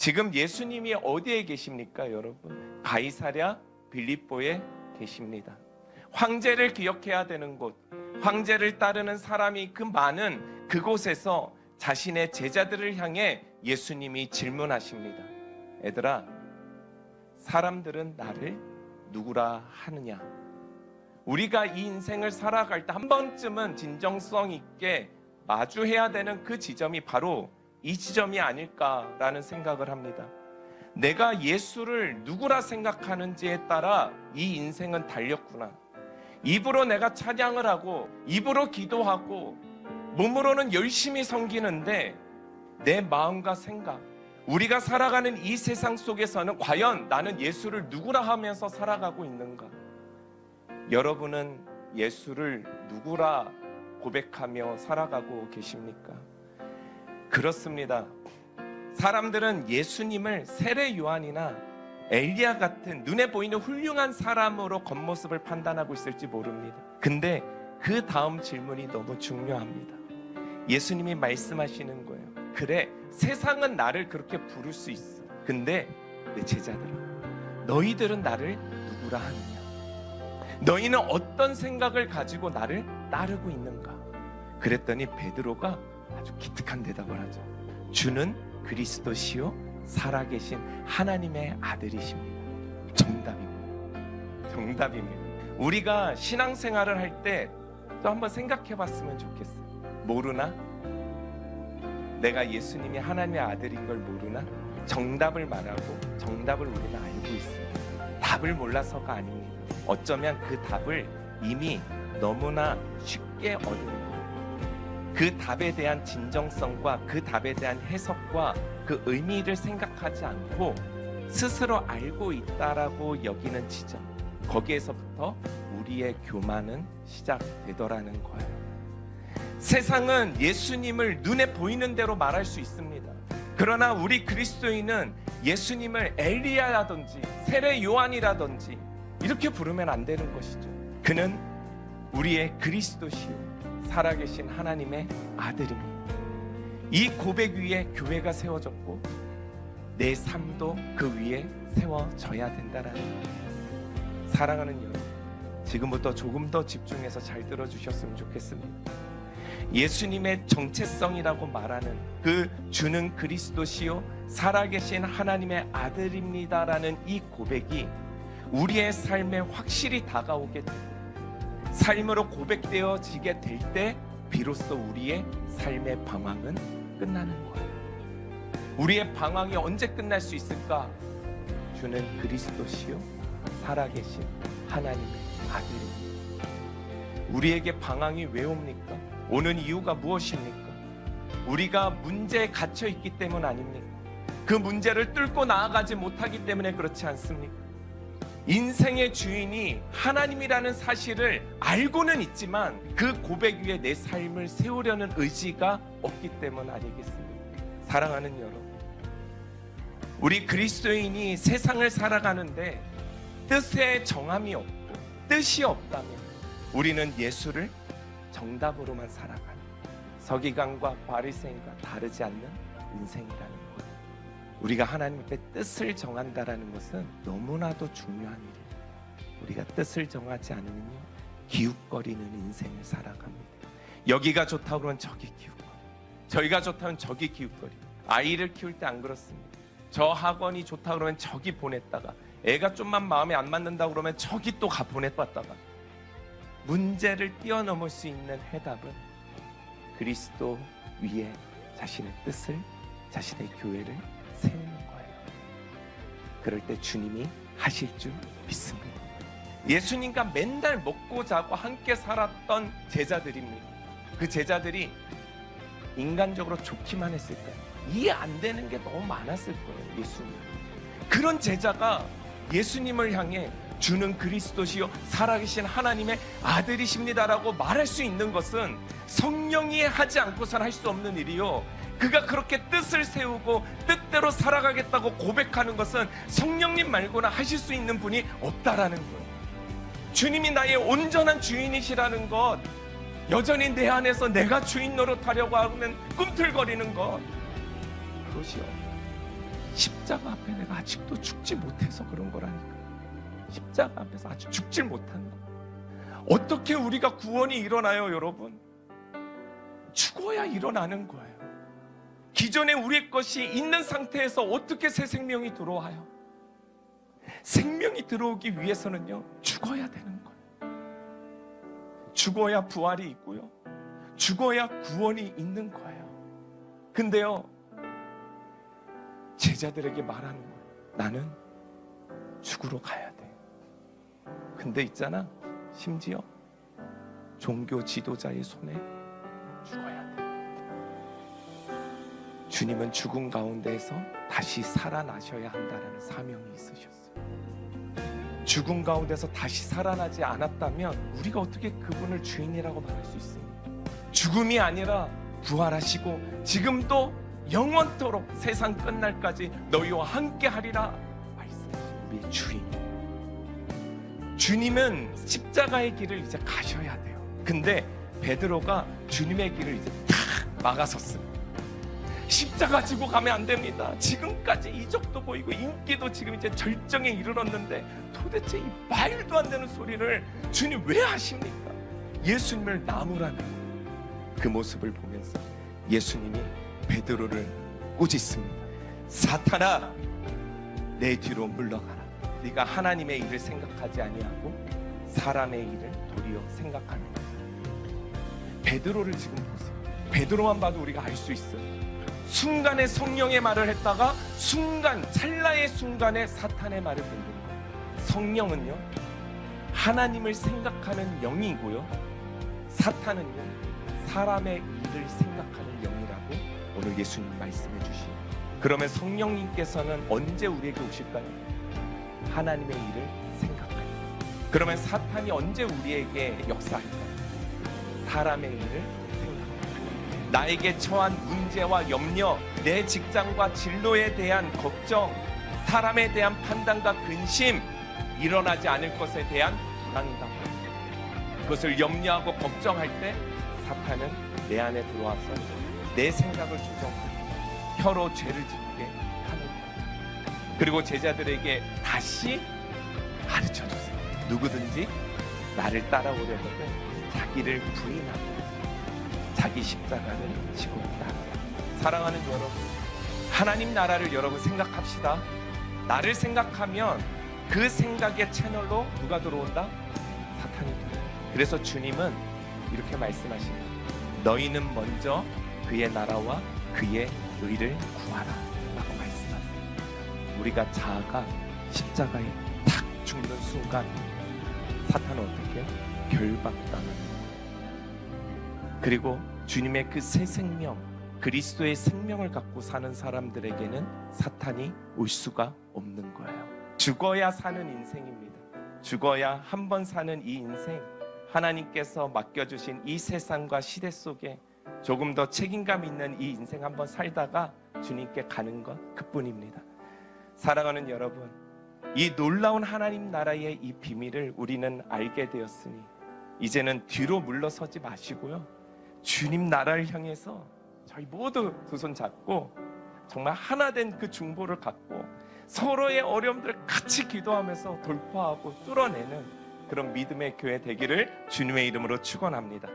지금 예수님이 어디에 계십니까, 여러분? 가이사랴 빌립보에 계십니다. 황제를 기억해야 되는 곳, 황제를 따르는 사람이 그 많은 그곳에서 자신의 제자들을 향해 예수님이 질문하십니다. 얘들아, 사람들은 나를 누구라 하느냐? 우리가 이 인생을 살아갈 때 한 번쯤은 진정성 있게 마주해야 되는 그 지점이 바로 이 지점이 아닐까라는 생각을 합니다. 내가 예수를 누구라 생각하는지에 따라 이 인생은 달렸구나. 입으로 내가 찬양을 하고 입으로 기도하고 몸으로는 열심히 섬기는데 내 마음과 생각, 우리가 살아가는 이 세상 속에서는 과연 나는 예수를 누구라 하면서 살아가고 있는가? 여러분은 예수를 누구라 고백하며 살아가고 계십니까? 그렇습니다. 사람들은 예수님을 세례 요한이나 엘리야 같은 눈에 보이는 훌륭한 사람으로 겉모습을 판단하고 있을지 모릅니다. 근데 그 다음 질문이 너무 중요합니다. 예수님이 말씀하시는 거예요. 그래, 세상은 나를 그렇게 부를 수 있어. 근데 내 제자들아, 너희들은 나를 누구라 하느냐? 너희는 어떤 생각을 가지고 나를 따르고 있는가? 그랬더니 베드로가 아주 기특한 대답을 하죠. 주는 그리스도시요 살아계신 하나님의 아들이십니다. 정답입니다. 우리가 신앙생활을 할 때 또 한번 생각해 봤으면 좋겠어요. 모르나? 내가 예수님이 하나님의 아들인 걸 모르나? 정답을 말하고 정답을 우리는 알고 있어요. 답을 몰라서가 아닙니다. 어쩌면 그 답을 이미 너무나 쉽게 얻은 거예요. 그 답에 대한 진정성과 그 답에 대한 해석과 그 의미를 생각하지 않고 스스로 알고 있다라고 여기는 지점, 거기에서부터 우리의 교만은 시작되더라는 거예요. 세상은 예수님을 눈에 보이는 대로 말할 수 있습니다. 그러나 우리 그리스도인은 예수님을 엘리야라든지 세례 요한이라든지 이렇게 부르면 안 되는 것이죠. 그는 우리의 그리스도시요 살아계신 하나님의 아들입니다. 이 고백 위에 교회가 세워졌고 내 삶도 그 위에 세워져야 된다라는 거예요. 사랑하는 여러분, 지금부터 조금 더 집중해서 잘 들어주셨으면 좋겠습니다. 예수님의 정체성이라고 말하는 그 주는 그리스도시요 살아계신 하나님의 아들입니다라는 이 고백이 우리의 삶에 확실히 다가오게 되고 삶으로 고백되어지게 될 때 비로소 우리의 삶의 방황은 끝나는 거예요. 우리의 방황이 언제 끝날 수 있을까? 주는 그리스도시요 살아계신 하나님의 아들입니다. 우리에게 방황이 왜 옵니까? 오는 이유가 무엇입니까? 우리가 문제에 갇혀 있기 때문 아닙니까? 그 문제를 뚫고 나아가지 못하기 때문에 그렇지 않습니까? 인생의 주인이 하나님이라는 사실을 알고는 있지만 그 고백 위에 내 삶을 세우려는 의지가 없기 때문 아니겠습니까? 사랑하는 여러분, 우리 그리스도인이 세상을 살아가는데 뜻에 정함이 없고 뜻이 없다면 우리는 예수를 정답으로만 살아가는 서기관과 바리새인과 다르지 않는 인생이라는 거예요. 우리가 하나님께 뜻을 정한다라는 것은 너무나도 중요한 일이에요. 우리가 뜻을 정하지 않으면요 기웃거리는 인생을 살아갑니다. 여기가 좋다고 그러면 저기 기웃거리고, 저기가 좋다면 저기 기웃거리고. 아이를 키울 때 안 그렇습니다. 저 학원이 좋다고 그러면 저기 보냈다가 애가 좀만 마음에 안 맞는다고 그러면 저기 또 가 보냈다가. 문제를 뛰어넘을 수 있는 해답은 그리스도 위에 자신의 뜻을, 자신의 교회를 세우는 거예요. 그럴 때 주님이 하실 줄 믿습니다. 예수님과 맨날 먹고 자고 함께 살았던 제자들입니다. 그 제자들이 인간적으로 좋기만 했을까요? 이해 안 되는 게 너무 많았을 거예요. 예수님. 그런 제자가 예수님을 향해 주는 그리스도시요 살아계신 하나님의 아들이십니다라고 말할 수 있는 것은 성령이 하지 않고서는 할 수 없는 일이요, 그가 그렇게 뜻을 세우고 뜻대로 살아가겠다고 고백하는 것은 성령님 말고는 하실 수 있는 분이 없다라는 거예요. 주님이 나의 온전한 주인이시라는 것, 여전히 내 안에서 내가 주인 노릇하려고 하면 꿈틀거리는 것, 그것이요 십자가 앞에 내가 아직도 죽지 못해서 그런 거라니까. 십자가 앞에서 아직 죽질 못한 거. 어떻게 우리가 구원이 일어나요, 여러분? 죽어야 일어나는 거예요. 기존에 우리의 것이 있는 상태에서 어떻게 새 생명이 들어와요? 생명이 들어오기 위해서는요, 죽어야 되는 거예요. 죽어야 부활이 있고요, 죽어야 구원이 있는 거예요. 근데요, 제자들에게 말하는 거예요. 나는 죽으러 가야 돼. 근데 있잖아, 심지어 종교 지도자의 손에 죽어야 돼. 주님은 죽음 가운데에서 다시 살아나셔야 한다는 사명이 있으셨어요. 죽음 가운데서 다시 살아나지 않았다면 우리가 어떻게 그분을 주인이라고 말할 수 있습니까? 죽음이 아니라 부활하시고 지금도 영원토록 세상 끝날까지 너희와 함께 하리라 말씀하신 우리의 주인. 주님은 십자가의 길을 이제 가셔야 돼요. 근데 베드로가 주님의 길을 이제 탁 막아섰어요. 십자가 지고 가면 안 됩니다. 지금까지 이적도 보이고 인기도 지금 이제 절정에 이르렀는데 도대체 이 말도 안 되는 소리를 주님 왜 하십니까? 예수님을 나무라는 그 모습을 보면서 예수님이 베드로를 꾸짖습니다. 사탄아, 내 뒤로 물러가라. 네가 하나님의 일을 생각하지 아니하고 사람의 일을 도리어 생각하는 거야. 베드로를 지금 보세요. 베드로만 봐도 우리가 알 수 있어요. 순간에 성령의 말을 했다가 순간, 찰나의 순간에 사탄의 말을 듣는 거예요. 성령은요, 하나님을 생각하는 영이고요, 사탄은요, 사람의 일을 생각하는 영이라고 오늘 예수님 말씀해 주시요. 그러면 성령님께서는 언제 우리에게 오실까요? 하나님의 일을 생각하요. 그러면 사탄이 언제 우리에게 역사할까요? 사람의 일을 생각하요. 나에게 처한 문제와 염려, 내 직장과 진로에 대한 걱정, 사람에 대한 판단과 근심, 일어나지 않을 것에 대한 불안감, 그것을 염려하고 걱정할 때 사탄은 내 안에 들어와서 내 생각을 조정하고 혀로 죄를 짓게 하는 거예요. 그리고 제자들에게 다시 가르쳐주세요. 누구든지 나를 따라오려거든 자기를 부인하고 자기 십자가를 지고 따라. 사랑하는 여러분, 하나님 나라를 여러분 생각합시다. 나를 생각하면 그 생각의 채널로 누가 들어온다? 사탄이 들어온다. 그래서 주님은 이렇게 말씀하십니다. 너희는 먼저 그의 나라와 그의 의를 구하라 라고 말씀하세요. 우리가 자아가 십자가에 탁 죽는 순간 사탄은 어떻게 결박당하는 거예요. 그리고 주님의 그 새 생명, 그리스도의 생명을 갖고 사는 사람들에게는 사탄이 올 수가 없는 거예요. 죽어야 사는 인생입니다. 죽어야 한 번 사는 이 인생, 하나님께서 맡겨주신 이 세상과 시대 속에 조금 더 책임감 있는 이 인생 한번 살다가 주님께 가는 것 그뿐입니다. 사랑하는 여러분, 이 놀라운 하나님 나라의 이 비밀을 우리는 알게 되었으니 이제는 뒤로 물러서지 마시고요, 주님 나라를 향해서 저희 모두 두 손 잡고 정말 하나 된 그 중보를 갖고 서로의 어려움들을 같이 기도하면서 돌파하고 뚫어내는 그런 믿음의 교회 되기를 주님의 이름으로 축원합니다.